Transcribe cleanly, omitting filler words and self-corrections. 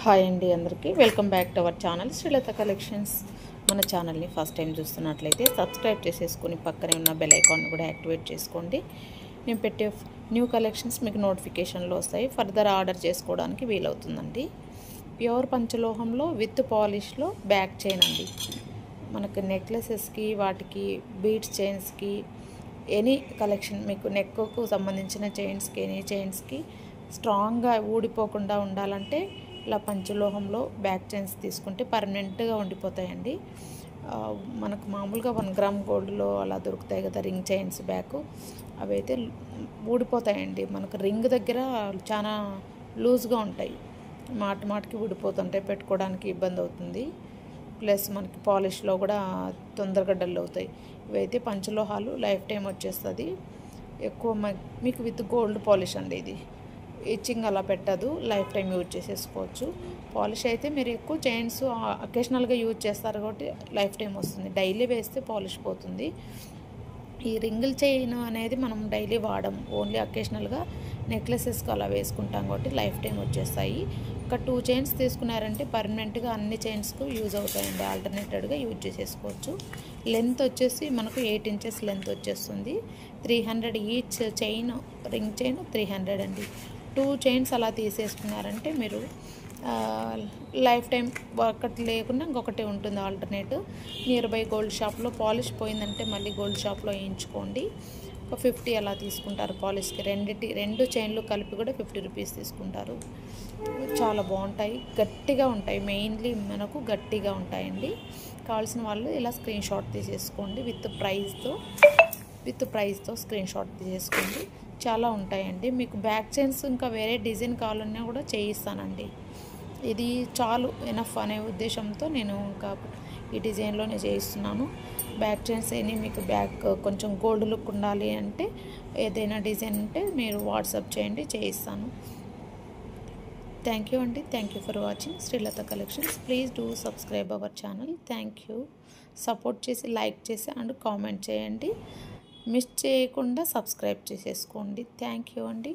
Hi అండి అందరికీ welcome back to our channel Srilatha collections. మన ఛానల్ని ఫస్ట్ టైం చూస్తున్నట్లయితే సబ్స్క్రైబ్ చేసేసుకొని పక్కనే ఉన్న బెల్ ఐకాన్ కూడా యాక్టివేట్ చేసుకోండి. నేను పెట్టే న్యూ కలెక్షన్స్ మీకు నోటిఫికేషన్లో వస్తాయి. ఫర్దర్ ఆర్డర్ చేసుకోవడానికి వీలవుతుందండి. ప్యూర్ పంచలోహంలో విత్ పాలిష్లో బ్యాక్ చైన్ అండి. మనకు నెక్లెసెస్కి వాటికి బీడ్స్ చైన్స్కి ఎనీ కలెక్షన్ మీకు నెక్కు సంబంధించిన చైన్స్కి ఎనీ చైన్స్కి స్ట్రాంగ్గా ఊడిపోకుండా ఉండాలంటే ఇలా పంచలోహంలో బ్యాక్ చైన్స్ తీసుకుంటే పర్మనెంట్గా ఉండిపోతాయండి. మనకు మామూలుగా 1 గ్రామ్ గోల్డ్లో అలా దొరుకుతాయి కదా రింగ్ చైన్స్ బ్యాక్, అవి అయితే ఊడిపోతాయండి. మనకు రింగ్ దగ్గర చాలా లూజ్గా ఉంటాయి, మాటికి ఊడిపోతుంటాయి, పెట్టుకోవడానికి ఇబ్బంది అవుతుంది. ప్లస్ మనకి పాలిష్లో కూడా తొందరగా డల్ అవుతాయి. ఇవైతే పంచలోహాలు లైఫ్ టైం వచ్చేస్తుంది. ఎక్కువ మీకు విత్ గోల్డ్ పాలిష్ అండి. ఇది ఇచ్చింగ్ అలా పెట్టదు, లైఫ్ టైం యూజ్ చేసేసుకోవచ్చు. పాలిష్ అయితే మీరు ఎక్కువ చైన్స్ అకేషనల్గా యూజ్ చేస్తారు కాబట్టి లైఫ్ టైం వస్తుంది. డైలీ వేస్తే పాలిష్ పోతుంది. ఈ రింగిల్ చైన్ అనేది మనం డైలీ వాడము, ఓన్లీ అకేషనల్గా నెక్లెసెస్కి అలా వేసుకుంటాం కాబట్టి లైఫ్ టైం వచ్చేస్తాయి. ఒక 2 చైన్స్ తీసుకున్నారంటే పర్మనెంట్గా అన్ని చైన్స్కు యూజ్ అవుతాయండి. ఆల్టర్నేటెడ్గా యూజ్ చేసేసుకోవచ్చు. లెంత్ వచ్చేసి మనకు 8 ఇంచెస్ లెంత్ వచ్చేస్తుంది. 300 ఈచ్ చైన్, రింగ్ చైన్ 300 అండి. 2 చైన్స్ అలా తీసేసుకున్నారంటే మీరు లైఫ్ టైం ఒకటి లేకుండా ఇంకొకటి ఉంటుంది ఆల్టర్నేట్. నియర్ బై గోల్డ్ షాప్లో పాలిష్ పోయిందంటే మళ్ళీ గోల్డ్ షాప్లో వేయించుకోండి. ఒక 50 అలా తీసుకుంటారు పాలిష్కి. 2 చైన్లు కలిపి కూడా 50 రూపీస్ తీసుకుంటారు. చాలా బాగుంటాయి, గట్టిగా ఉంటాయి, మెయిన్లీ మనకు గట్టిగా ఉంటాయండి. కావాల్సిన వాళ్ళు ఇలా స్క్రీన్ షాట్ తీసేసుకోండి. విత్ ప్రైస్తో స్క్రీన్ షాట్ తీసేసుకోండి. చాలా ఉంటాయండి. మీకు బ్యాక్ చైన్స్ ఇంకా వేరే డిజైన్ కావాలన్నా కూడా చేయిస్తానండి. ఇది చాలు ఎనఫ్ అనే ఉద్దేశంతో నేను ఇంకా ఈ డిజైన్లోనే చేయిస్తున్నాను. బ్యాక్ చైన్స్ ఏమి మీకు బ్యాక్ కొంచెం గోల్డ్ లుక్ ఉండాలి అంటే ఏదైనా డిజైన్ ఉంటే మీరు వాట్సాప్ చేయండి, చేయిస్తాను. థ్యాంక్ యూ అండి. Thank you for watching Srilatha collections. Please do subscribe our channel. Thank you. Support చేసి లైక్ చేసి అండ్ కామెంట్ చేయండి. మిస్ చేయకుండా సబ్స్క్రైబ్ చేసేసుకోండి. థ్యాంక్ యూ అండి.